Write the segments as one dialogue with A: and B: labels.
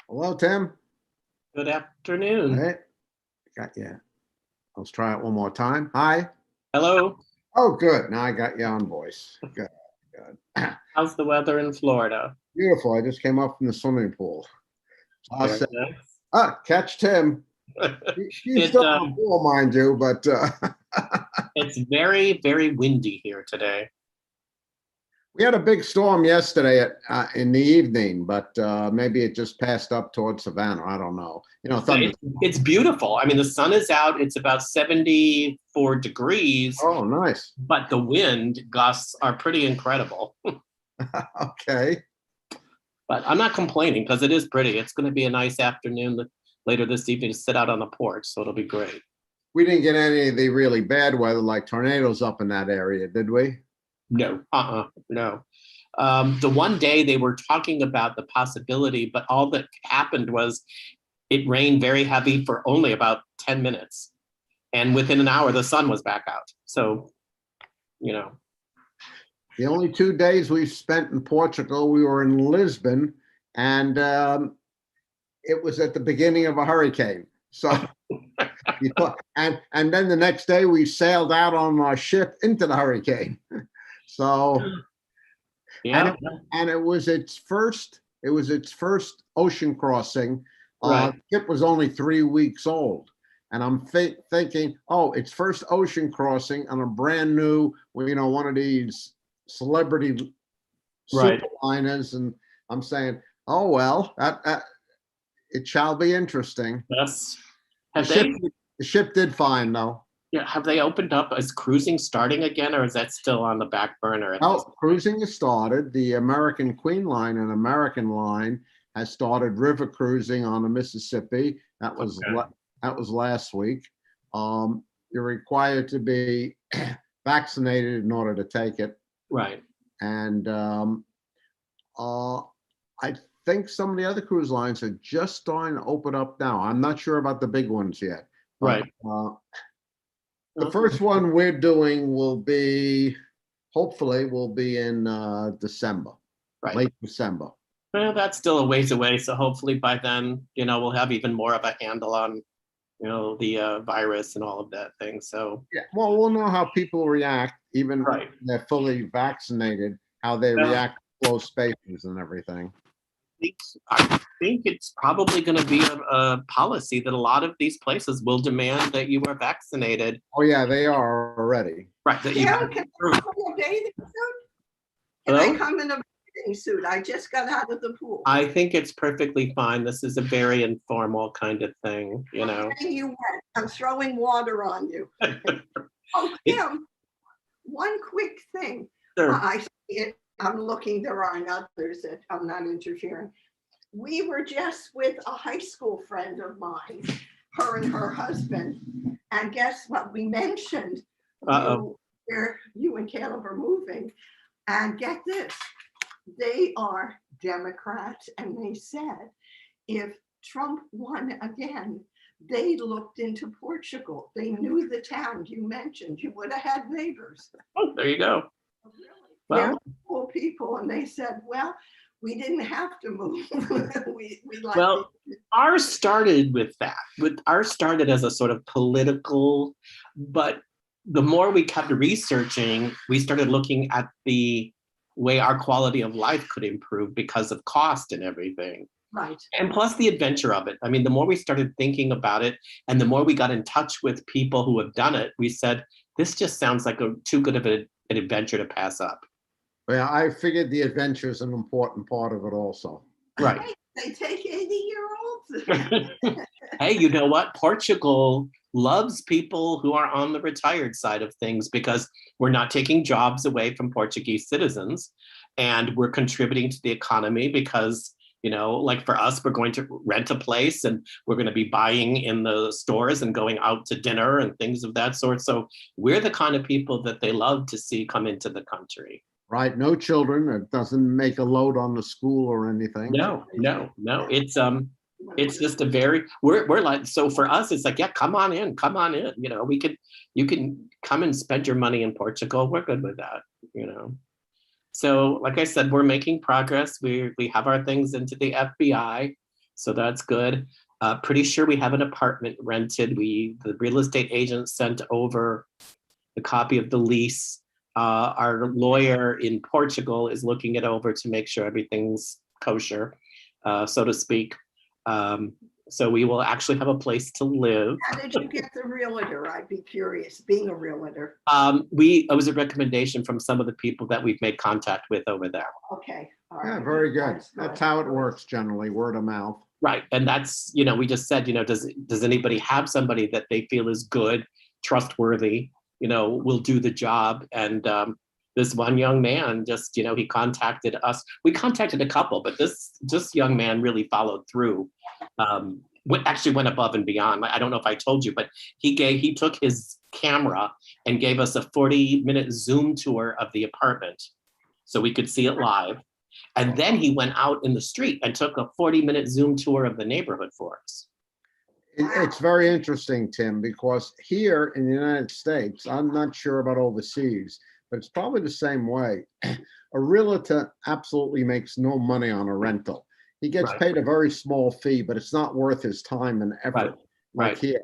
A: Hello, Tim.
B: Good
A: All
B: afternoon.
A: right, got you. Let's try it one more time. Hi.
B: Hello.
A: Oh, good. Now I got you on voice. Good, good.
B: How's the weather in Florida?
A: Beautiful. I just came up from the swimming pool. So I
B: Very
A: said,
B: nice.
A: catch Tim. She's
B: It
A: still in the pool, mind you, but
B: it's very, very windy here today.
A: we had a big storm yesterday in the evening, but maybe it just passed up towards Savannah. I don't know. Thunder.
B: It's beautiful. I mean, the sun is out. It's about 74 degrees,
A: Oh, nice.
B: but the wind gusts are pretty incredible.
A: Okay.
B: But I'm not complaining because it is pretty. It's going to be a nice afternoon later this evening to sit out on the porch, so it'll be great.
A: We didn't get any of the really bad weather like tornadoes up in that area, did we?
B: No, no. The one day they were talking about the possibility, but all that happened was it rained very heavy for only about 10 minutes. And within an hour, the sun was back out. So, you know.
A: The only 2 days we spent in Portugal, we were in Lisbon, and it was at the beginning of a hurricane. So, and then the next day we sailed out on our ship into the hurricane. So,
B: Yeah.
A: And it was its first ocean crossing.
B: Right.
A: The ship was only 3 weeks old. And I'm thinking, oh, its first ocean crossing on a brand new, one of these celebrity
B: Right.
A: superliners, and I'm saying, oh well, that it shall be interesting.
B: Yes.
A: The ship did fine though.
B: Yeah, have they opened up? Is cruising starting again, or is that still on the back burner?
A: Cruising has started. The American Queen Line and American Line has started river cruising on the Mississippi. That was last week. You're required to be vaccinated in order to take it.
B: Right.
A: And I think some of the other cruise lines are just starting to open up now. I'm not sure about the big ones yet.
B: Right.
A: The first one we're doing hopefully will be in December,
B: right.
A: Late December.
B: Well, that's still a ways away. So hopefully by then, we'll have even more of a handle on, the virus and all of that thing. So
A: yeah, well, we'll know how people react, even when they're fully vaccinated, how they react to closed spaces and everything.
B: I think it's probably going to be a policy that a lot of these places will demand that you are vaccinated.
A: Oh yeah, they are already.
B: Right. That
C: can I come in a bathing suit? Can I come in a bathing suit? I just got out of the pool.
B: I think it's perfectly fine. This is a very informal kind of thing,
C: I'm throwing water on you. Oh, Tim, one quick thing.
B: Sure.
C: I see it. I'm looking, there aren't others that I'm not interfering. We were just with a high school friend of mine, her and her husband, and guess what? We mentioned where you and Caleb are moving, and get this, they are Democrats, and they said if Trump won again, they looked into Portugal. They knew the town you mentioned. You would have had neighbors.
B: Oh, there you go.
C: Really?
B: Well,
C: they're cool people, and they said, well, we didn't have to move.
B: ours started with that. Ours started as a sort of political, but the more we kept researching, we started looking at the way our quality of life could improve because of cost and everything.
C: Right.
B: And plus the adventure of it. I mean, the more we started thinking about it and the more we got in touch with people who have done it, we said, this just sounds like too good of an adventure to pass up.
A: Yeah, I figured the adventure is an important part of it also.
B: Right.
C: They take 80-year-olds.
B: Hey, you know what? Portugal loves people who are on the retired side of things because we're not taking jobs away from Portuguese citizens, and we're contributing to the economy because, like for us, we're going to rent a place and we're going to be buying in the stores and going out to dinner and things of that sort. So we're the kind of people that they love to see come into the country.
A: Right. No children. It doesn't make a load on the school or anything.
B: No. It's just a very, we're like, so for us, it's like, yeah, come on in. You can come and spend your money in Portugal. We're good with that, So like I said, we're making progress. We have our things into the FBI. So that's good. Pretty sure we have an apartment rented. The real estate agent sent over the copy of the lease. Our lawyer in Portugal is looking it over to make sure everything's kosher, so to speak. So we will actually have a place to live.
C: How did you get the realtor? I'd be curious, being a realtor.
B: It was a recommendation from some of the people that we've made contact with over there.
C: Okay. All
A: Yeah,
C: right.
A: very good. That's how it works generally, word of mouth.
B: Right. And that's, we just said, does anybody have somebody that they feel is good, trustworthy, will do the job? And this one young man just, he contacted us. We contacted a couple, but this young man really followed through. Went above and beyond. I don't know if I told you, but he took his camera and gave us a 40-minute Zoom tour of the apartment so we could see it live. And then he went out in the street and took a 40-minute Zoom tour of the neighborhood for us.
A: It's very interesting, Tim, because here in the United States, I'm not sure about overseas, but it's probably the same way. A realtor absolutely makes no money on a rental. He gets paid a very small fee, but it's not worth his time and effort. Like here,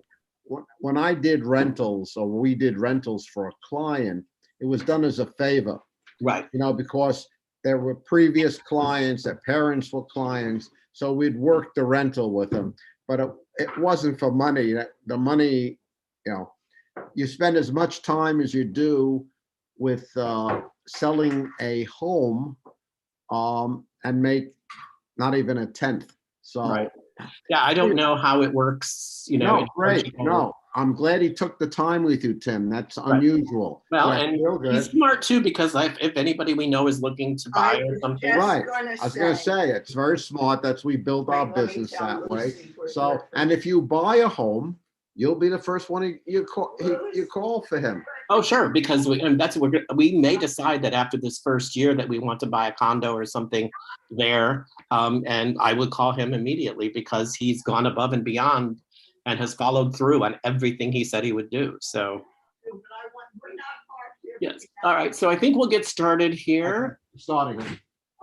A: when I did rentals, or we did rentals for a client, it was done as a favor.
B: Right.
A: Because there were previous clients, their parents were clients, so we'd work the rental with them. But it wasn't for money. The money, you spend as much time as you do with selling a home, and make not even a tenth. So
B: yeah, I don't know how it works.
A: No, great. No, I'm glad he took the time with you, Tim. That's unusual.
B: Well,
A: So
B: and he's smart too, because if anybody we know is looking to buy or something,
A: right? I was going to say it's very smart. We built our business that way. So, and if you buy a home, you'll be the first one you call for him.
B: Oh, sure, because we may decide that after this first year that we want to buy a condo or something there, and I would call him immediately because he's gone above and beyond and has followed through on everything he said he would do. So, yes. All right. So I think we'll get started here.
A: Starting.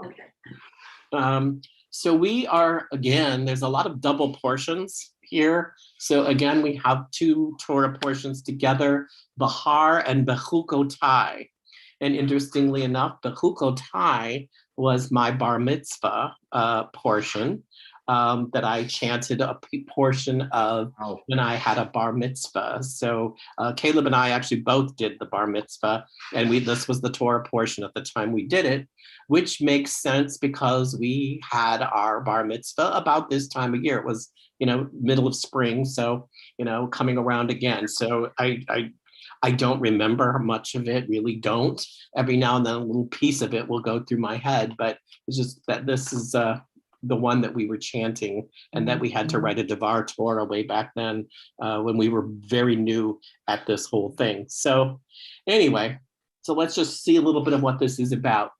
C: Okay.
B: So we are, again, there's a lot of double portions here. So again, we have two Torah portions together, Bahar and Bechukotai. And interestingly enough, Bechukotai was my bar mitzvah portion that I chanted a portion of when I had a bar mitzvah. So Caleb and I actually both did the bar mitzvah, and this was the Torah portion at the time we did it, which makes sense because we had our bar mitzvah about this time of year. It was, middle of spring, so, coming around again. So I don't remember much of it, really don't. Every now and then a little piece of it will go through my head, but it's just that this is the one that we were chanting, and that we had to write a Devar Torah way back then when we were very new at this whole thing. So anyway, so let's just see a little bit of what this is about.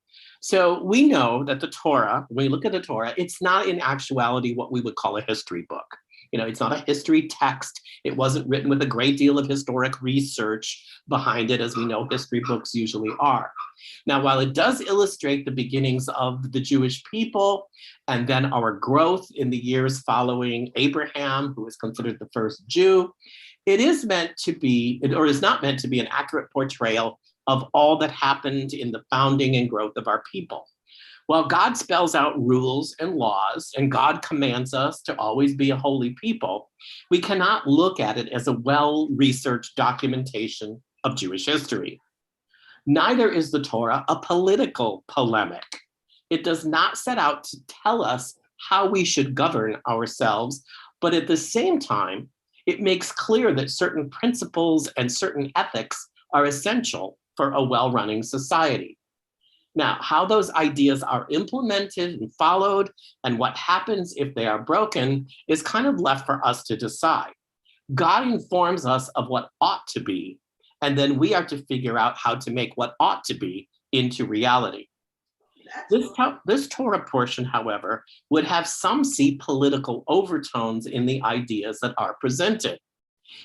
B: So we know that the Torah, when we look at the Torah, it's not in actuality what we would call a history book. It's not a history text. It wasn't written with a great deal of historic research behind it, as we know history books usually are. Now, while it does illustrate the beginnings of the Jewish people and then our growth in the years following Abraham, who is considered the first Jew, it is meant to be, or is not meant to be, an accurate portrayal of all that happened in the founding and growth of our people. While God spells out rules and laws, and God commands us to always be a holy people, we cannot look at it as a well-researched documentation of Jewish history. Neither is the Torah a political polemic. It does not set out to tell us how we should govern ourselves, but at the same time, it makes clear that certain principles and certain ethics are essential for a well-running society. Now, how those ideas are implemented and followed and what happens if they are broken is kind of left for us to decide. God informs us of what ought to be, and then we are to figure out how to make what ought to be into reality. This Torah portion, however, would have some political overtones in the ideas that are presented.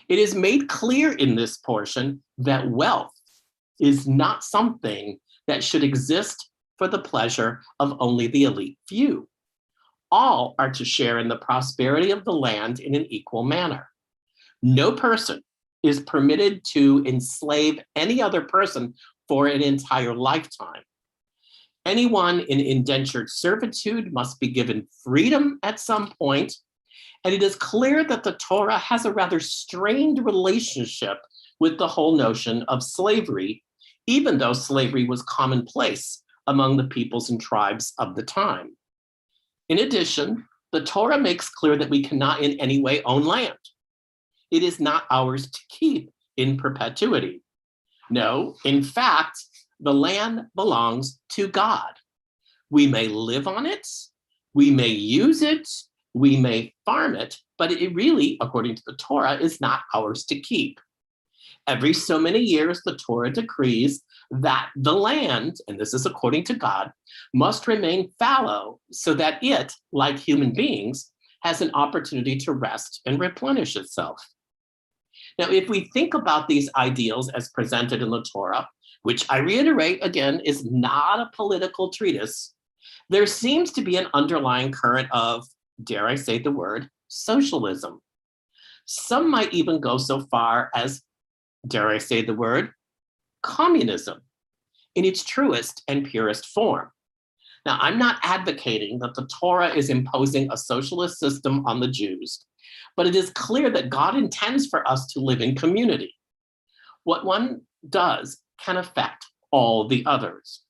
B: It is made clear in this portion that wealth is not something that should exist for the pleasure of only the elite few. All are to share in the prosperity of the land in an equal manner. No person is permitted to enslave any other person for an entire lifetime. Anyone in indentured servitude must be given freedom at some point, and it is clear that the Torah has a rather strained relationship with the whole notion of slavery, even though slavery was commonplace among the peoples and tribes of the time. In addition, the Torah makes clear that we cannot in any way own land. It is not ours to keep in perpetuity. No, in fact, the land belongs to God. We may live on it, we may use it, we may farm it, but it really, according to the Torah, is not ours to keep. Every so many years, the Torah decrees that the land, and this is according to God, must remain fallow so that it, like human beings, has an opportunity to rest and replenish itself. Now, if we think about these ideals as presented in the Torah, which I reiterate again is not a political treatise, there seems to be an underlying current of, dare I say the word, socialism. Some might even go so far as, dare I say the word, communism in its truest and purest form. Now, I'm not advocating that the Torah is imposing a socialist system on the Jews, but it is clear that God intends for us to live in community. What one does can affect all the others.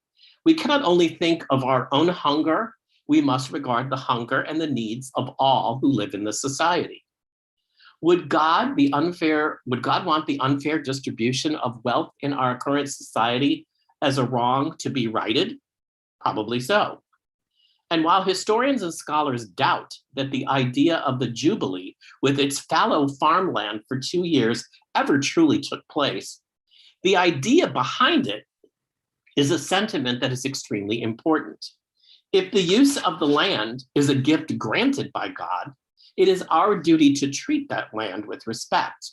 B: We cannot only think of our own hunger, we must regard the hunger and the needs of all who live in the society. Would God want the unfair distribution of wealth in our current society as a wrong to be righted? Probably so. And while historians and scholars doubt that the idea of the Jubilee with its fallow farmland for 2 years ever truly took place, the idea behind it is a sentiment that is extremely important. If the use of the land is a gift granted by God, it is our duty to treat that land with respect.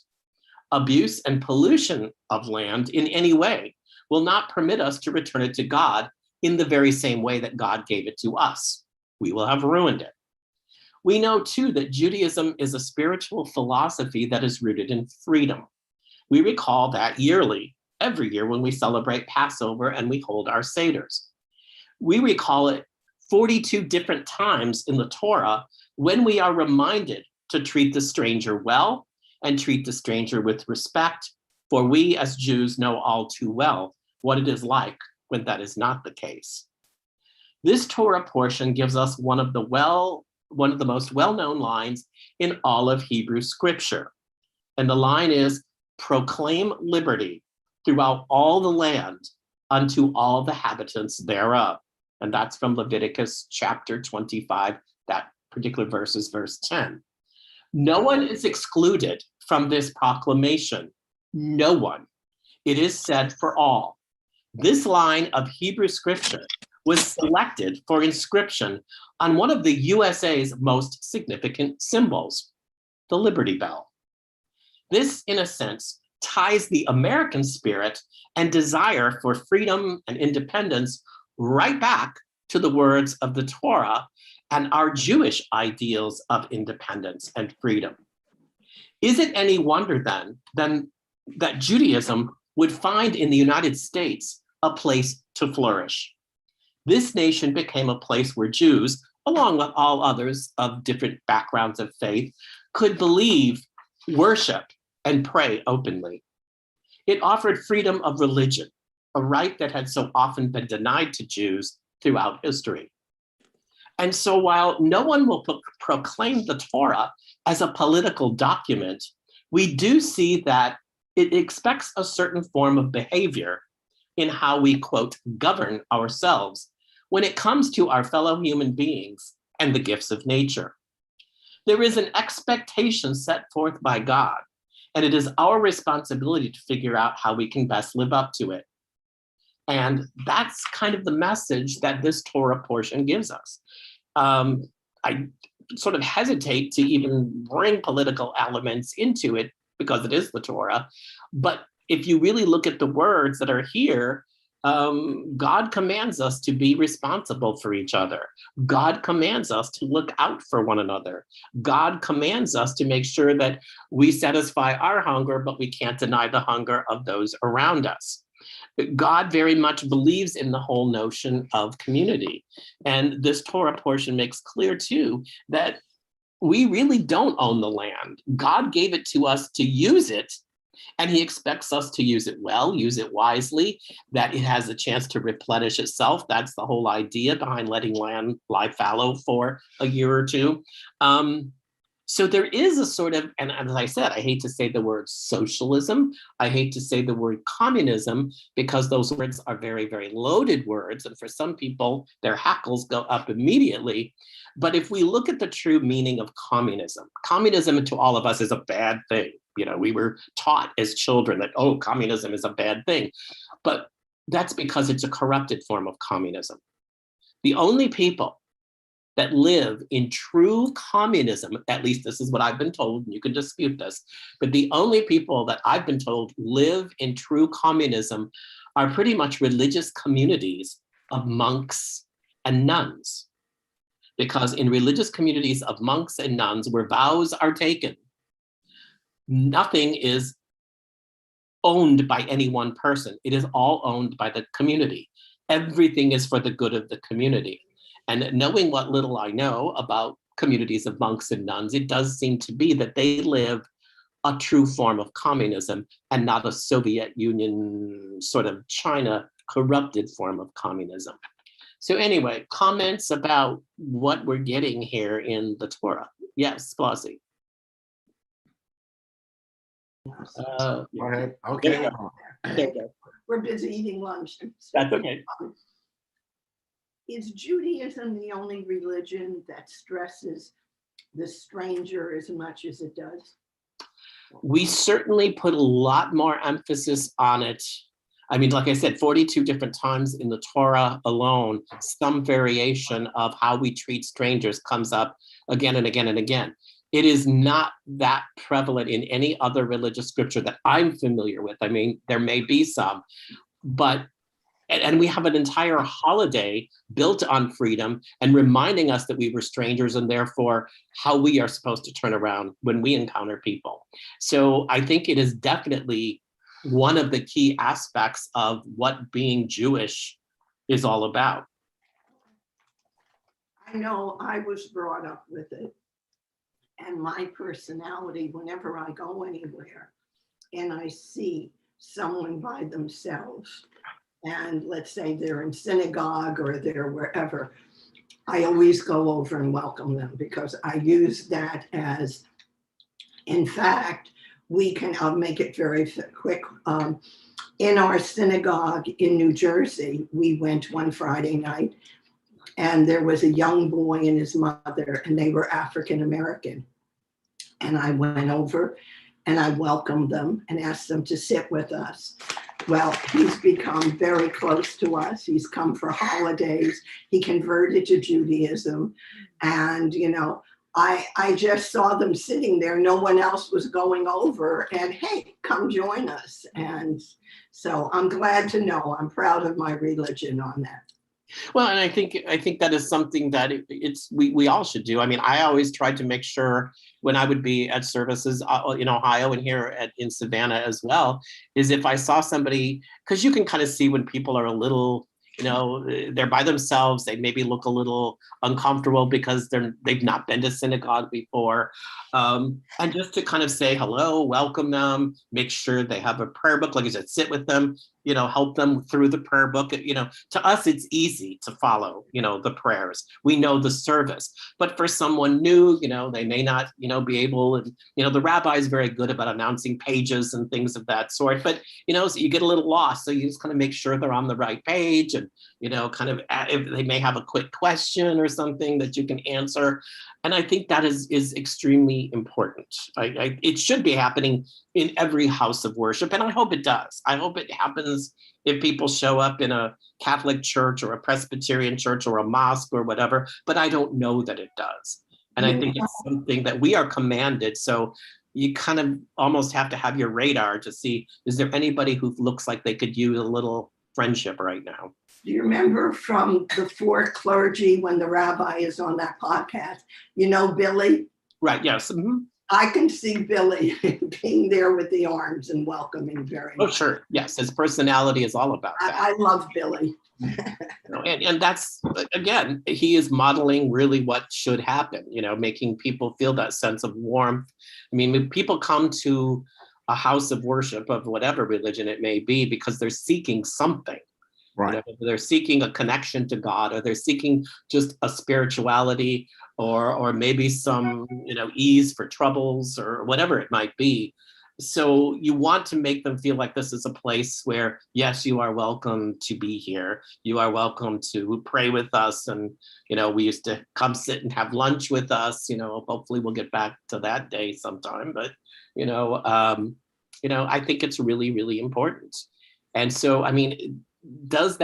B: Abuse and pollution of land in any way will not permit us to return it to God in the very same way that God gave it to us. We will have ruined it. We know too that Judaism is a spiritual philosophy that is rooted in freedom. We recall that yearly, every year when we celebrate Passover and we hold our Seders. We recall it 42 different times in the Torah when we are reminded to treat the stranger well and treat the stranger with respect, for we as Jews know all too well what it is like when that is not the case. This Torah portion gives us one of the most well-known lines in all of Hebrew scripture. And the line is, "Proclaim liberty throughout all the land unto all the habitants thereof." And that's from Leviticus chapter 25, that particular verse is verse 10. No one is excluded from this proclamation. No one. It is said for all. This line of Hebrew scripture was selected for inscription on one of the USA's most significant symbols, the Liberty Bell. This, in a sense, ties the American spirit and desire for freedom and independence right back to the words of the Torah and our Jewish ideals of independence and freedom. Is it any wonder then that Judaism would find in the United States a place to flourish? This nation became a place where Jews, along with all others of different backgrounds of faith, could believe, worship, and pray openly. It offered freedom of religion, a right that had so often been denied to Jews throughout history. And so while no one will proclaim the Torah as a political document, we do see that it expects a certain form of behavior in how we, quote, govern ourselves when it comes to our fellow human beings and the gifts of nature. There is an expectation set forth by God, and it is our responsibility to figure out how we can best live up to it. And that's kind of the message that this Torah portion gives us. I sort of hesitate to even bring political elements into it because it is the Torah. But if you really look at the words that are here, God commands us to be responsible for each other. God commands us to look out for one another. God commands us to make sure that we satisfy our hunger, but we can't deny the hunger of those around us. God very much believes in the whole notion of community. And this Torah portion makes clear too that we really don't own the land. God gave it to us to use it, and he expects us to use it well, use it wisely, that it has a chance to replenish itself. That's the whole idea behind letting land lie fallow for a year or two. So there is a sort of, and as I said, I hate to say the word socialism. I hate to say the word communism, because those words are very, very loaded words. And for some people, their hackles go up immediately. But if we look at the true meaning of communism, communism to all of us is a bad thing. You know, we were taught as children that, oh, communism is a bad thing. But that's because it's a corrupted form of communism. The only people that live in true communism, at least this is what I've been told, and you can dispute this, but the only people that I've been told live in true communism are pretty much religious communities of monks and nuns. Because in religious communities of monks and nuns where vows are taken, nothing is owned by any one person. It is all owned by the community. Everything is for the good of the community. And knowing what little I know about communities of monks and nuns, it does seem to be that they live a true form of communism and not a Soviet Union sort of China corrupted form of communism. So anyway, comments about what we're getting here in the Torah. Yes, Flossie.
A: Go ahead. Okay.
C: We're busy eating lunch.
B: That's okay.
C: Is Judaism the only religion that stresses the stranger as much as it does?
B: We certainly put a lot more emphasis on it. I mean, like I said, 42 different times in the Torah alone, some variation of how we treat strangers comes up again and again and again. It is not that prevalent in any other religious scripture that I'm familiar with. I mean, there may be some, but and we have an entire holiday built on freedom and reminding us that we were strangers and therefore how we are supposed to turn around when we encounter people. So I think it is definitely one of the key aspects of what being Jewish is all about.
C: I know I was brought up with it, and my personality, whenever I go anywhere and I see someone by themselves, and let's say they're in synagogue or they're wherever, I always go over and welcome them because I use that as, in fact, I'll make it very quick. In our synagogue in New Jersey, we went one Friday night and there was a young boy and his mother, and they were African American. And I went over and I welcomed them and asked them to sit with us. Well, he's become very close to us. He's come for holidays. He converted to Judaism. And, you know, I just saw them sitting there. No one else was going over and, hey, come join us. And so I'm glad to know. I'm proud of my religion on that.
B: Well, and I think that is something that we all should do. I mean, I always tried to make sure when I would be at services in Ohio and here in Savannah as well, is if I saw somebody, because you can kind of see when people are a little, you know, they're by themselves, they maybe look a little uncomfortable because they've not been to synagogue before. And just to kind of say hello, welcome them, make sure they have a prayer book, like I said, sit with them, you know, help them through the prayer book. You know, to us, it's easy to follow, you know, the prayers. We know the service. But for someone new, you know, they may not, you know, be able, and, you know, the rabbi is very good about announcing pages and things of that sort. But, you know, so you get a little lost. So you just kind of make sure they're on the right page and, you know, kind of if they may have a quick question or something that you can answer. And I think that is extremely important. It should be happening in every house of worship, and I hope it does. I hope it happens if people show up in a Catholic church or a Presbyterian church or a mosque or whatever, but I don't know that it does. And I think it's something that we are commanded. So you kind of almost have to have your radar to see, is there anybody who looks like they could use a little friendship right now.
C: Do you remember from the Four Clergy when the rabbi is on that podcast? You know Billy?
B: Right, yes.
C: I can see Billy being there with the arms and welcoming very
B: Oh,
C: much.
B: sure. Yes, his personality is all about that.
C: I love Billy.
B: And that's, again, he is modeling really what should happen, making people feel that sense of warmth. I mean, when people come to a house of worship of whatever religion it may be because they're seeking something.
A: Right.
B: They're seeking a connection to God, or they're seeking just a spirituality, or maybe some ease for troubles, or whatever it might be. So you want to make them feel like this is a place where, yes, you are welcome to be here. You are welcome to pray with us, and we used to come sit and have lunch with us. Hopefully we'll get back to that day sometime. But I think it's really, really important. And so, I mean, Jews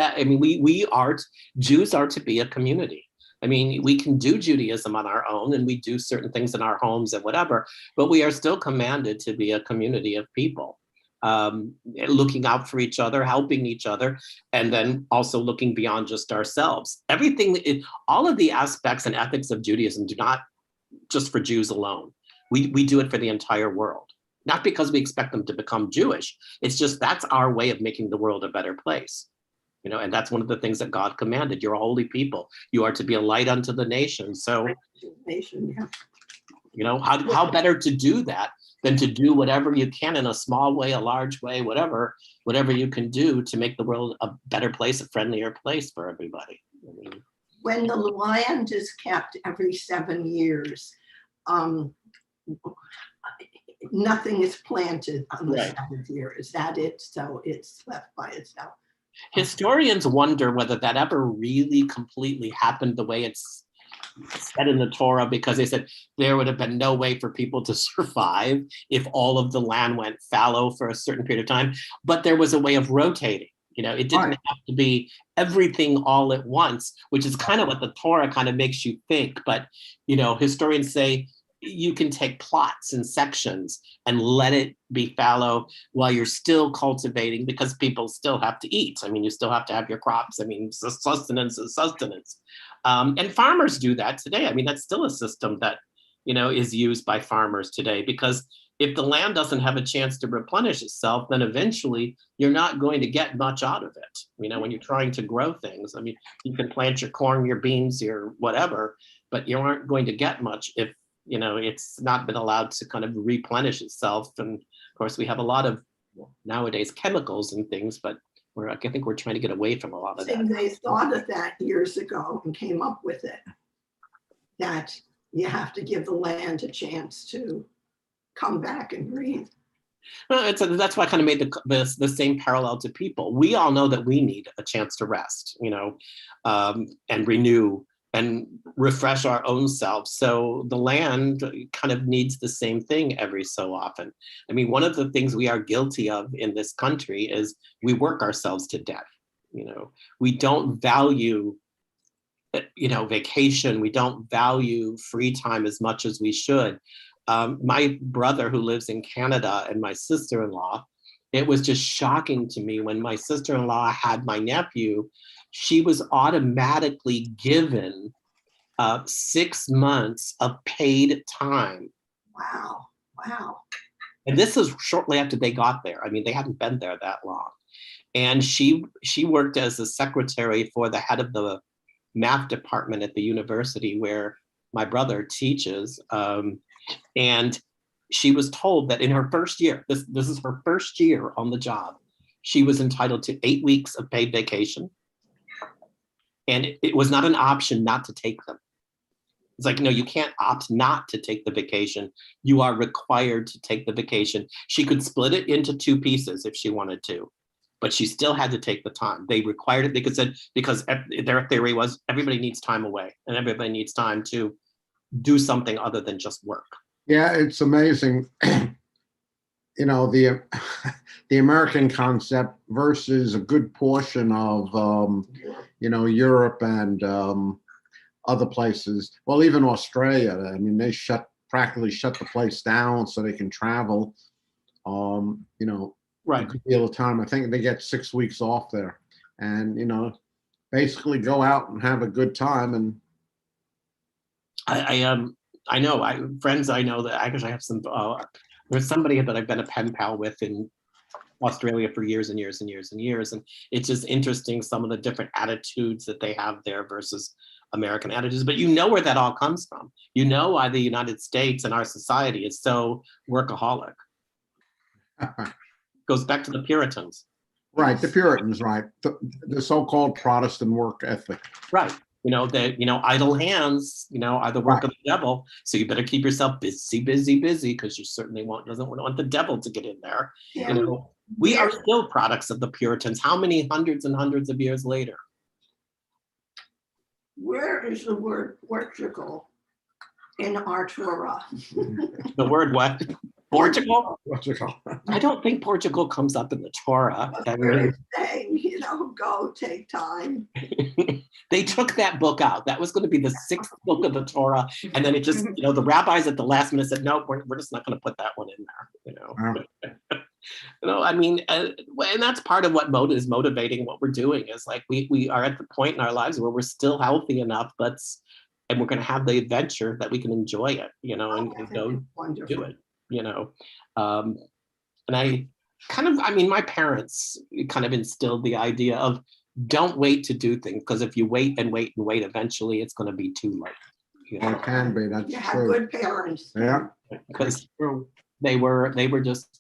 B: are to be a community. I mean, we can do Judaism on our own, and we do certain things in our homes and whatever, but we are still commanded to be a community of people, looking out for each other, helping each other, and then also looking beyond just ourselves. All of the aspects and ethics of Judaism do not just for Jews alone. We do it for the entire world. Not because we expect them to become Jewish. It's just that's our way of making the world a better place. And that's one of the things that God commanded. You're a holy people. You are to be a light unto the nations. So, how better to do that than to do whatever you can in a small way, a large way, whatever you can do to make the world a better place, a friendlier place for everybody.
C: When the land is kept every 7 years, nothing is planted on the 7th year. Is that it? So it's left by itself.
B: Historians wonder whether that ever really completely happened the way it's said in the Torah, because they said there would have been no way for people to survive if all of the land went fallow for a certain period of time. But there was a way of rotating. It didn't have to be everything all at once, which is kind of what the Torah kind of makes you think. But, historians say you can take plots and sections and let it be fallow while you're still cultivating, because people still have to eat. I mean, you still have to have your crops. I mean, sustenance is sustenance. And farmers do that today. I mean, that's still a system that, is used by farmers today, because if the land doesn't have a chance to replenish itself, then eventually you're not going to get much out of it. When you're trying to grow things, I mean, you can plant your corn, your beans, your whatever, but you aren't going to get much if it's not been allowed to kind of replenish itself. And of course, we have a lot of nowadays chemicals and things, but I think we're trying to get away from a lot of that.
C: They thought of that years ago and came up with it, that you have to give the land a chance to come back and breathe.
B: Well, that's why I kind of made the same parallel to people. We all know that we need a chance to rest, and renew and refresh our own selves. So the land kind of needs the same thing every so often. I mean, one of the things we are guilty of in this country is we work ourselves to death. We don't value, vacation. We don't value free time as much as we should. My brother, who lives in Canada, and my sister-in-law, it was just shocking to me when my sister-in-law had my nephew. She was automatically given 6 months of paid time.
C: Wow.
B: And this is shortly after they got there. I mean, they hadn't been there that long. And she worked as a secretary for the head of the math department at the university where my brother teaches. And she was told that in her first year, this is her first year on the job, she was entitled to 8 weeks of paid vacation. And it was not an option not to take them. It's like, no, you can't opt not to take the vacation. You are required to take the vacation. She could split it into 2 pieces if she wanted to, but she still had to take the time. They required it because their theory was everybody needs time away and everybody needs time to do something other than just work.
A: Yeah, it's amazing. The American concept versus a good portion of Europe and other places. Well, even Australia. I mean, they practically shut the place down so they can travel.
B: Right.
A: A good deal of time. I think they get 6 weeks off there. and, basically go out and have a good time. And
B: I know friends I know that actually have some. There's somebody that I've been a pen pal with in Australia for years and years and years and years, and it's just interesting some of the different attitudes that they have there versus American attitudes. But you know where that all comes from. You know why the United States and our society is so workaholic. Goes back to the Puritans.
A: right, the Puritans, right, the so-called Protestant work ethic.
B: Right. Idle hands, are the work of the devil. So you better keep yourself busy, busy, busy, because you certainly doesn't want the devil to get in there.
C: Yeah.
B: We are still products of the Puritans. How many hundreds and hundreds of years later?
C: Where is the word Portugal in our Torah?
B: The word what? Portugal?
A: Portugal.
B: I don't think Portugal comes up in the Torah.
C: They're saying, go take time.
B: They took that book out. That was going to be the 6th book of the Torah. And then it just, the rabbis at the last minute said, no, we're just not going to put that one in there, and that's part of what is motivating what we're doing is like, we are at the point in our lives where we're still healthy enough, and we're going to have the adventure that we can enjoy it, and go do it, and my parents kind of instilled the idea of don't wait to do things, because if you wait and wait and wait, eventually it's going to be too late.
A: It can be. That's
C: you
A: true.
C: have good parents.
A: Yeah.
B: Because they were just,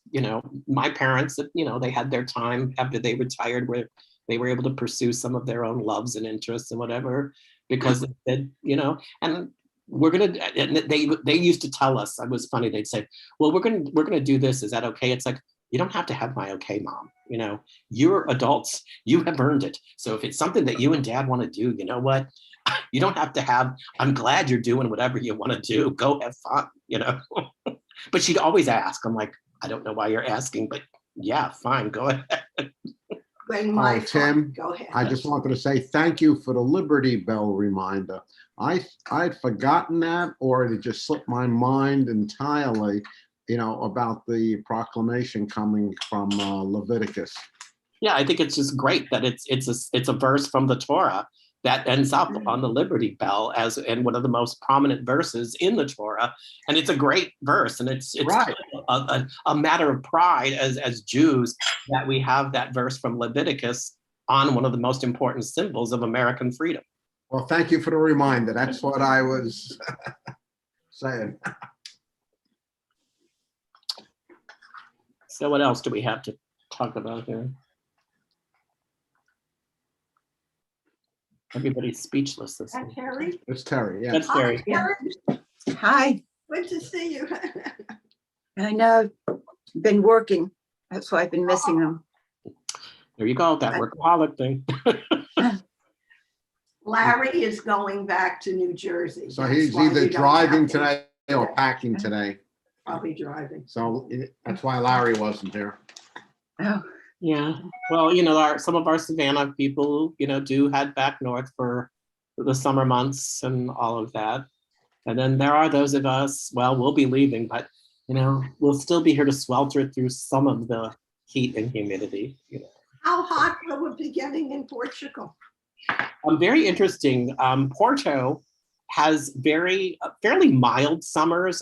B: my parents, they had their time after they retired where they were able to pursue some of their own loves and interests and whatever, because they said, and we're going to, and they used to tell us, it was funny, they'd say, well, we're going to do this. Is that okay? It's like, you don't have to have my okay, Mom. You're adults. You have earned it. So if it's something that you and Dad want to do, you know what? You don't have to have, I'm glad you're doing whatever you want to do. Go have fun, But she'd always ask. I'm like, I don't know why you're asking, but yeah, fine, go ahead.
A: Tim,
C: go ahead.
A: I just wanted to say thank you for the Liberty Bell reminder. I'd forgotten that, or it just slipped my mind entirely, about the proclamation coming from Leviticus.
B: Yeah, I think it's just great that it's a verse from the Torah that ends up on the Liberty Bell and one of the most prominent verses in the Torah, and it's a great verse, and it's
A: right.
B: a matter of pride as Jews that we have that verse from Leviticus on one of the most important symbols of American freedom.
A: Well, thank you for the reminder. That's what I was saying.
B: So what else do we have to talk about here? Everybody's speechless this week.
C: Terry?
A: It's Terry, yeah.
B: That's Terry.
C: Terry.
D: Hi,
C: Good to see you.
D: I know I've been working. That's why I've been missing them.
B: There you go, that workaholic thing.
C: Larry is going back to New Jersey.
A: So
C: That's
A: he's
C: why
A: either
C: we don't
A: driving
C: have him.
A: today or packing today.
C: Probably driving.
A: So that's why Larry wasn't here.
D: Oh,
B: Yeah, well, some of our Savannah people, do head back north for the summer months and all of that. And then there are those of us, well, we'll be leaving, but, we'll still be here to swelter through some of the heat and humidity.
C: How hot will it be getting in Portugal?
B: Very interesting. Porto has fairly mild summers.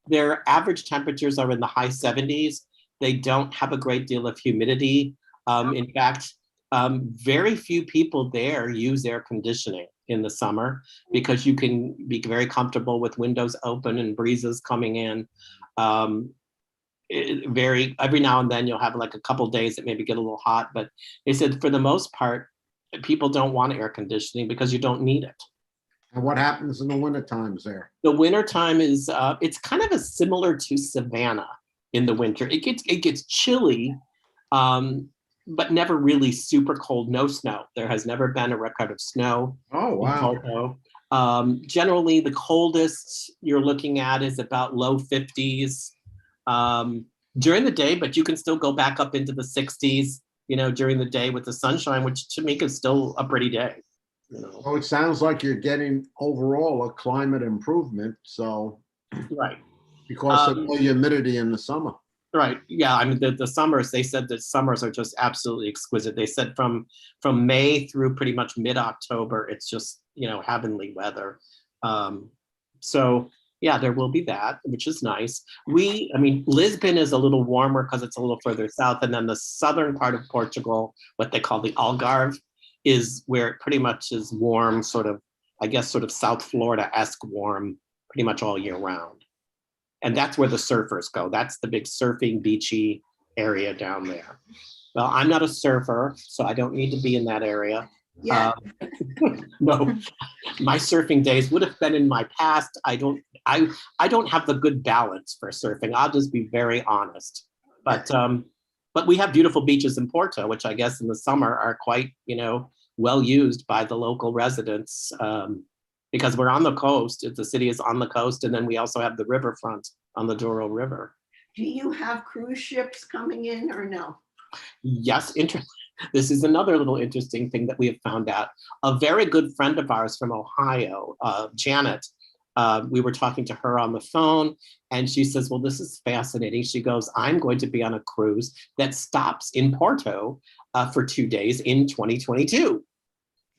B: Their average temperatures are in the high 70s. They don't have a great deal of humidity. In fact, very few people there use air conditioning in the summer because you can be very comfortable with windows open and breezes coming in. Every now and then you'll have like a couple days that maybe get a little hot, but they said for the most part, people don't want air conditioning because you don't need it.
A: And what happens in the winter times there?
B: The winter time is it's kind of similar to Savannah in the winter. It gets chilly, but never really super cold. No snow. There has never been a record of snow.
A: Oh, wow.
B: Generally, the coldest you're looking at is about low 50s during the day, but you can still go back up into the 60s, during the day with the sunshine, which to me is still a pretty day.
A: So it sounds like you're getting overall a climate improvement. So
B: right,
A: because of the humidity in the summer.
B: Right. Yeah. I mean, the summers, they said that summers are just absolutely exquisite. They said from May through pretty much mid-October, it's just, heavenly weather. Um, so yeah, there will be that, which is nice. Lisbon is a little warmer because it's a little further south. And then the southern part of Portugal, what they call the Algarve, is where it pretty much is warm, sort of, I guess, sort of South Florida-esque warm pretty much all year round. And that's where the surfers go. That's the big surfing, beachy area down there. Well, I'm not a surfer, so I don't need to be in that area.
C: Yeah.
B: No, my surfing days would have been in my past. I don't have the good balance for surfing. I'll just be very honest. But we have beautiful beaches in Porto, which I guess in the summer are quite, well used by the local residents. Because we're on the coast, the city is on the coast, and then we also have the riverfront on the Douro River.
C: Do you have cruise ships coming in or no?
B: Yes, this is another little interesting thing that we have found out. A very good friend of ours from Ohio, Janet, we were talking to her on the phone, and she says, well, this is fascinating. She goes, I'm going to be on a cruise that stops in Porto for 2 days in 2022.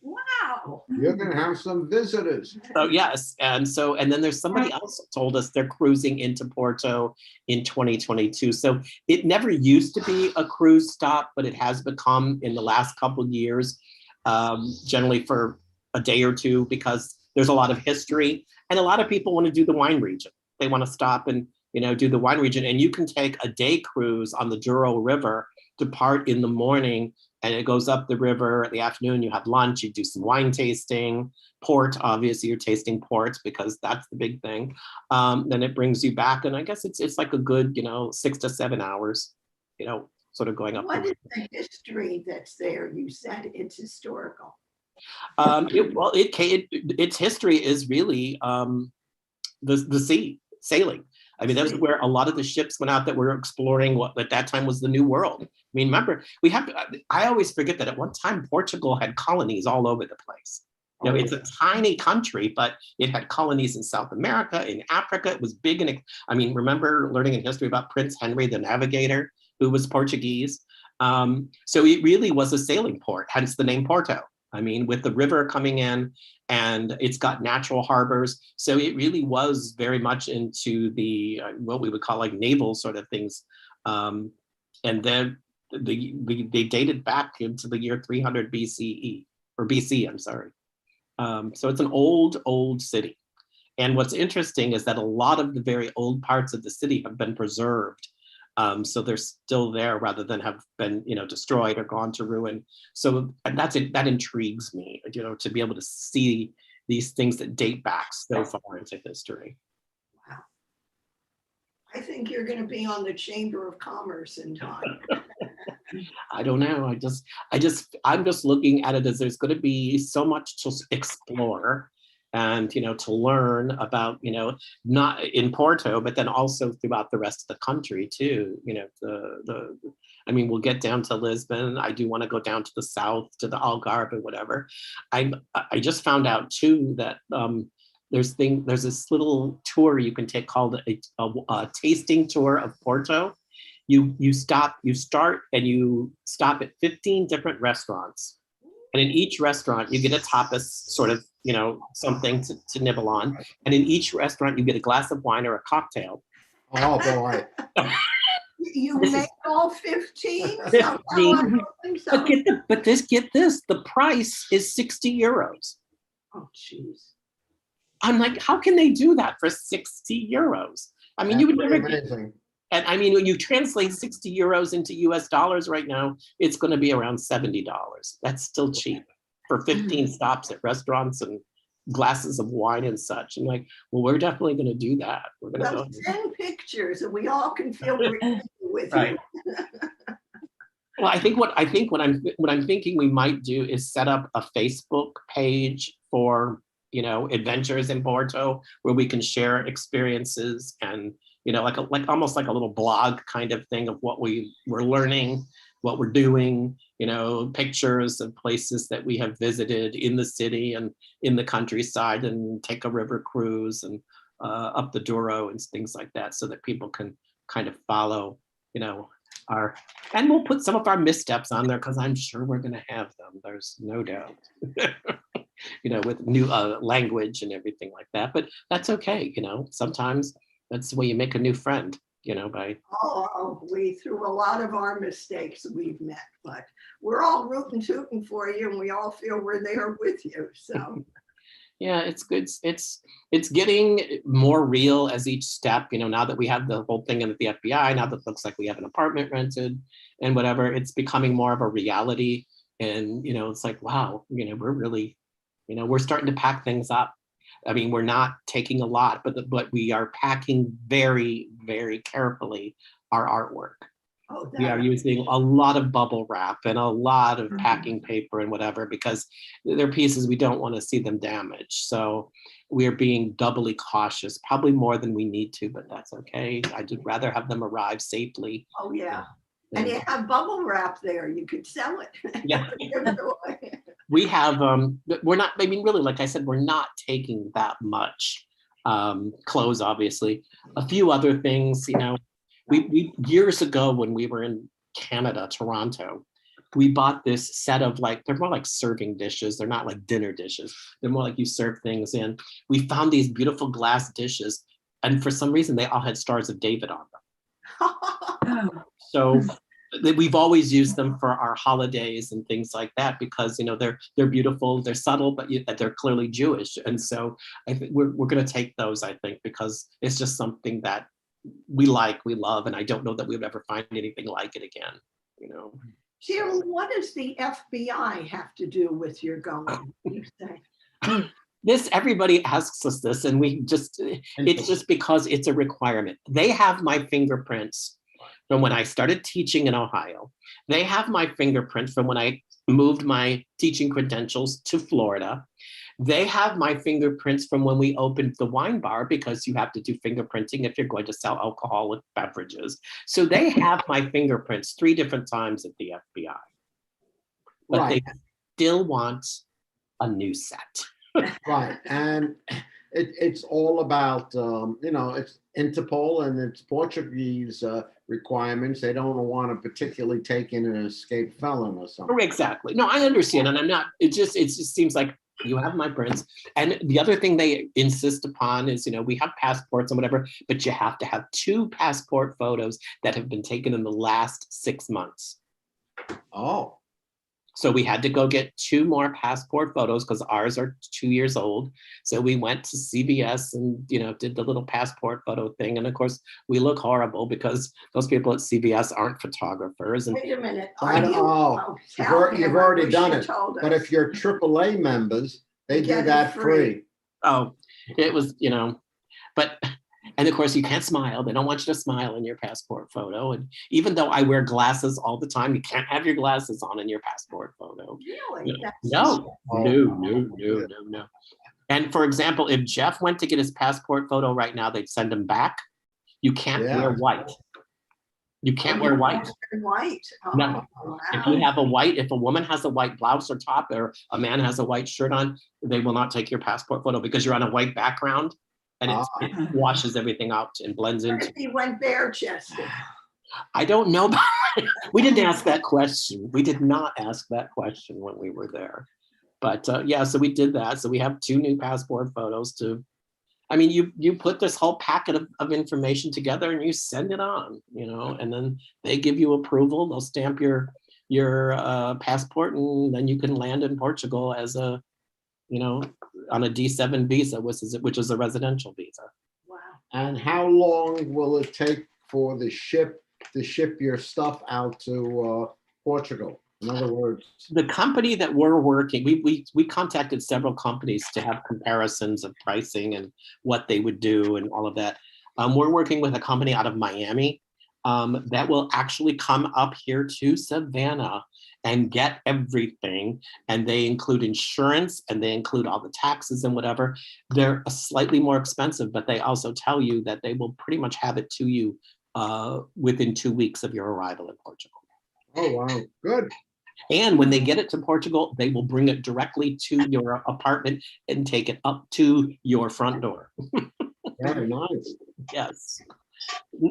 C: Wow.
A: You're going to have some visitors.
B: Oh, yes. And then there's somebody else told us they're cruising into Porto in 2022. So it never used to be a cruise stop, but it has become in the last couple of years, generally for a day or two, because there's a lot of history and a lot of people want to do the wine region. They want to stop and, do the wine region. And you can take a day cruise on the Douro River, depart in the morning, and it goes up the river. In the afternoon, you have lunch, you do some wine tasting, port, obviously you're tasting port because that's the big thing. Then it brings you back, and I guess it's like a good, 6 to 7 hours, sort of going up.
C: What is the history that's there? You said it's historical.
B: Its history is really the sea, sailing. I mean, that's where a lot of the ships went out that were exploring what at that time was the New World. I mean, remember, I always forget that at one time, Portugal had colonies all over the place. It's a tiny country, but it had colonies in South America, in Africa. It was big. And remember learning in history about Prince Henry, the navigator, who was Portuguese. So it really was a sailing port, hence the name Porto. I mean, with the river coming in, and it's got natural harbors. So it really was very much into the, what we would call like naval sort of things. And then they dated back into the year 300 BCE, or BC, I'm sorry. So it's an old city. And what's interesting is that a lot of the very old parts of the city have been preserved. So they're still there rather than have been, destroyed or gone to ruin. So that intrigues me, to be able to see these things that date back so far into history.
C: Wow. I think you're going to be on the Chamber of Commerce in time.
B: I don't know. I'm just looking at it as there's going to be so much to explore. And, to learn about, not in Porto, but then also throughout the rest of the country too. We'll get down to Lisbon. I do want to go down to the south, to the Algarve and whatever. I just found out too that there's this little tour you can take called a tasting tour of Porto. You start and you stop at 15 different restaurants. And in each restaurant, you get a tapas, sort of, something to nibble on. And in each restaurant, you get a glass of wine or a cocktail.
A: Oh, boy.
C: You made all 15?
B: 15. But get this, the price is 60 euros.
C: Oh, jeez.
B: I'm like, how can they do that for 60 euros? I mean, you would never get. And when you translate 60 euros into US dollars right now, it's going to be around $70. That's still cheap for 15 stops at restaurants and glasses of wine and such. I'm like, well, we're definitely going to do that. We're going to go.
C: Send pictures and we all can feel great with
B: right.
C: you.
B: Well, I think what I'm thinking we might do is set up a Facebook page for, adventures in Porto, where we can share experiences and, like almost like a little blog kind of thing of what we're learning, what we're doing, pictures of places that we have visited in the city and in the countryside, and take a river cruise and up the Douro and things like that, so that people can kind of follow, and we'll put some of our missteps on there because I'm sure we're going to have them. There's no doubt, with new language and everything like that. But that's okay. Sometimes that's the way you make a new friend, by.
C: Oh, through a lot of our mistakes we've met, but we're all rooting tooting for you, and we all feel we're there with you. So.
B: Yeah, it's good. It's getting more real as each step, now that we have the whole thing in the FBI, now that it looks like we have an apartment rented and whatever, it's becoming more of a reality. And, it's like, wow, we're really, we're starting to pack things up. I mean, we're not taking a lot, but we are packing very, very carefully our artwork.
C: Oh,
B: We are using a lot of bubble wrap and a lot of packing paper and whatever, because they're pieces we don't want to see them damaged. So we're being doubly cautious, probably more than we need to, but that's okay. I'd rather have them arrive safely.
C: Oh, yeah. And you have bubble wrap there. You could sell it.
B: Yeah. We have, we're not, I mean, really, like I said, we're not taking that much clothes, obviously. A few other things, we years ago when we were in Canada, Toronto, we bought this set of they're more like serving dishes. They're not like dinner dishes. They're more like you serve things in. We found these beautiful glass dishes, and for some reason they all had Stars of David on them. So we've always used them for our holidays and things like that because they're beautiful, they're subtle, but they're clearly Jewish. And so I think we're going to take those, I think, because it's just something that we love, and I don't know that we would ever find anything like it again.
C: Jim, what does the FBI have to do with your going? You say?
B: Everybody asks us this, and it's just because it's a requirement. They have my fingerprints from when I started teaching in Ohio. They have my fingerprints from when I moved my teaching credentials to Florida. They have my fingerprints from when we opened the wine bar, because you have to do fingerprinting if you're going to sell alcoholic beverages. So they have my fingerprints 3 different times at the FBI. But They still want a new set.
A: Right. And it's all about, it's Interpol and it's Portuguese requirements. They don't want to particularly take in an escaped felon or something.
B: Exactly. No, I understand. And I'm not, it just seems like you have my prints. And the other thing they insist upon is, we have passports and whatever, but you have to have 2 passport photos that have been taken in the last 6 months.
A: Oh.
B: So we had to go get 2 more passport photos because ours are 2 years old. So we went to CBS and, did the little passport photo thing. And of course, we look horrible because those people at CBS aren't photographers. And
C: wait a minute.
A: You've already done it. But if you're AAA members, they do that free.
B: Oh, it was, but. And of course, you can't smile. They don't want you to smile in your passport photo. And even though I wear glasses all the time, you can't have your glasses on in your passport photo.
C: Really?
B: No. And for example, if Jeff went to get his passport photo right now, they'd send him back. You can't wear white. You can't wear white.
C: White. Oh,
B: no.
C: Wow.
B: If a woman has a white blouse or top, or a man has a white shirt on, they will not take your passport photo because you're on a white background. And it washes everything out and blends into.
C: He went bare-chested.
B: I don't know. We didn't ask that question. We did not ask that question when we were there. But so we did that. So we have 2 new passport photos you put this whole packet of information together and you send it on, and then they give you approval. They'll stamp your passport, and then you can land in Portugal as a on a D7 visa, which is a residential visa.
C: Wow.
A: And how long will it take for the ship to ship your stuff out to Portugal? In other words,
B: the company that we're working, we contacted several companies to have comparisons of pricing and what they would do and all of that. We're working with a company out of Miami that will actually come up here to Savannah and get everything, and they include insurance and they include all the taxes and whatever. They're slightly more expensive, but they also tell you that they will pretty much have it to you within 2 weeks of your arrival in Portugal.
A: Oh, wow, good.
B: And when they get it to Portugal, they will bring it directly to your apartment and take it up to your front door.
A: Very nice.
B: Yes.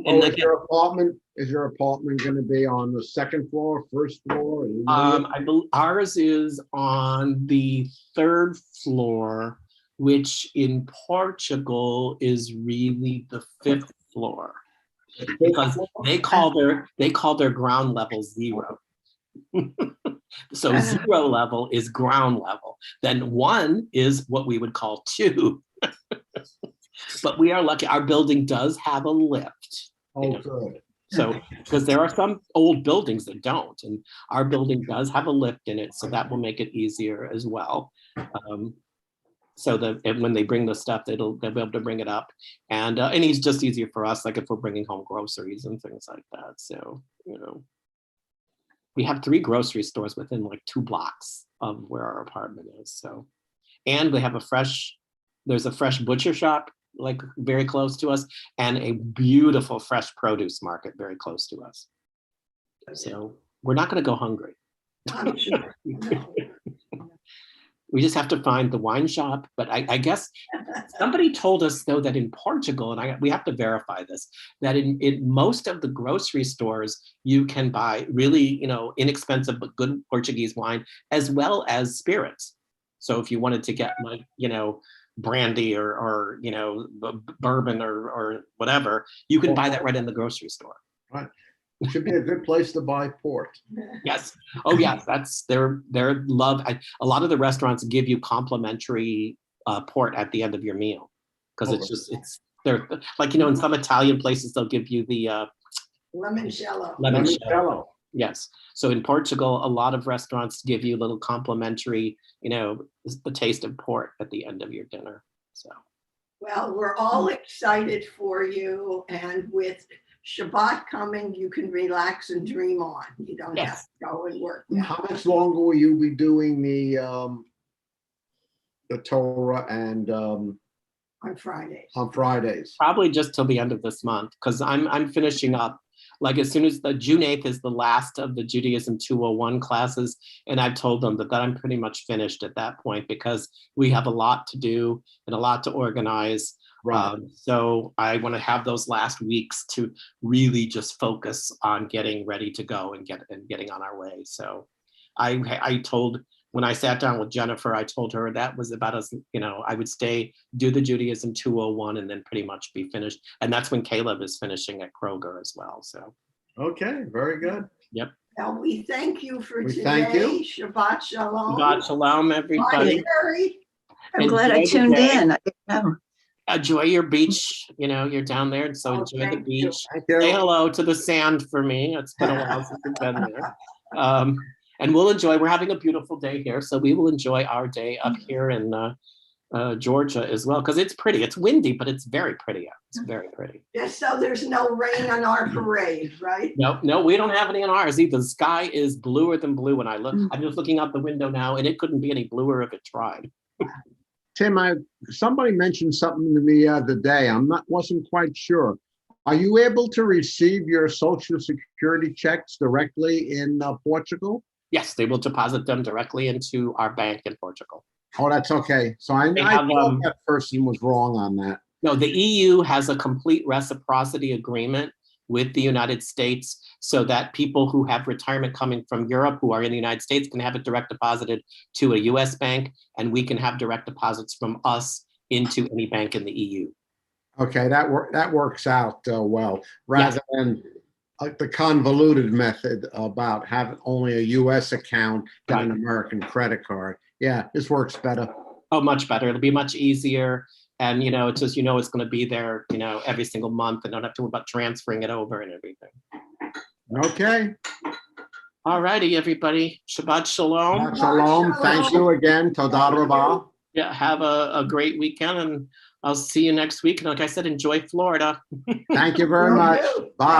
B: And
A: is your apartment going to be on the second floor, first floor?
B: ours is on the third floor, which in Portugal is really the fifth floor, because they call their ground level 0. So 0 level is ground level. Then 1 is what we would call 2. But we are lucky. Our building does have a lift.
A: Oh, good.
B: So, because there are some old buildings that don't, and our building does have a lift in it, so that will make it easier as well. So that when they bring the stuff, they'll be able to bring it up, and it's just easier for us, like if we're bringing home groceries and things like that. So, we have 3 grocery stores within like 2 blocks of where our apartment is. So, and we have there's a fresh butcher shop like very close to us, and a beautiful fresh produce market very close to us. So we're not going to go hungry.
C: I'm sure.
B: We just have to find the wine shop. But I guess somebody told us, though, that in Portugal, and we have to verify this, that in most of the grocery stores, you can buy really, inexpensive but good Portuguese wine, as well as spirits. So if you wanted to get like, brandy or bourbon or whatever, you can buy that right in the grocery store.
A: Right. It should be a good place to buy port.
B: Yes. Oh, yes. That's their love. A lot of the restaurants give you complimentary port at the end of your meal, because they're like, in some Italian places, they'll give you the
C: Limoncello.
A: Limoncello.
B: Yes. So in Portugal, a lot of restaurants give you a little complimentary, the taste of port at the end of your dinner. So.
C: Well, we're all excited for you, and with Shabbat coming, you can relax and dream on. You don't have to go and work.
A: How much longer will you be doing the Torah and
C: on Fridays?
A: On Fridays.
B: Probably just till the end of this month, because I'm finishing up. Like as soon as the June 8th is the last of the Judaism 201 classes, and I've told them that I'm pretty much finished at that point, because we have a lot to do and a lot to organize.
A: Right.
B: So I want to have those last weeks to really just focus on getting ready to go and getting on our way. So I told, when I sat down with Jennifer, I told her that was about as, I would do the Judaism 201 and then pretty much be finished. And that's when Caleb is finishing at Kroger as well. So.
A: Okay, very good.
B: Yep.
C: Well, we thank you for today.
A: Thank you.
C: Shabbat shalom.
B: Shabbat shalom, everybody.
D: I'm glad I tuned in. I didn't know.
B: Enjoy your beach. You're down there, so enjoy the beach.
A: Thank you.
B: Say hello to the sand for me. It's been a while since we've been there. And we're having a beautiful day here, so we will enjoy our day up here in Georgia as well, because it's pretty. It's windy, but it's very pretty out. It's very pretty.
C: Just so there's no rain on our parade, right?
B: No, we don't have any on ours either. The sky is bluer than blue when I look. I'm just looking out the window now, and it couldn't be any bluer if it tried.
A: Tim, somebody mentioned something to me the other day. Wasn't quite sure. Are you able to receive your Social Security checks directly in Portugal?
B: Yes, they will deposit them directly into our bank in Portugal.
A: Oh, that's okay. So I thought that person was wrong on that.
B: No, the EU has a complete reciprocity agreement with the United States, so that people who have retirement coming from Europe who are in the United States can have it direct deposited to a US bank, and we can have direct deposits from us into any bank in the EU.
A: Okay, that works out well, rather than the convoluted method about having only a US account and an American credit card. Yeah, this works better.
B: Oh, much better. It'll be much easier. And, it's just, it's going to be there, every single month, and don't have to worry about transferring it over and everything.
A: Okay.
B: All righty, everybody. Shabbat shalom.
A: Shabbat shalom. Thank you again. Toda rabah.
B: Yeah, have a great weekend, and I'll see you next week. And like I said, enjoy Florida.
A: Thank you very much. Bye.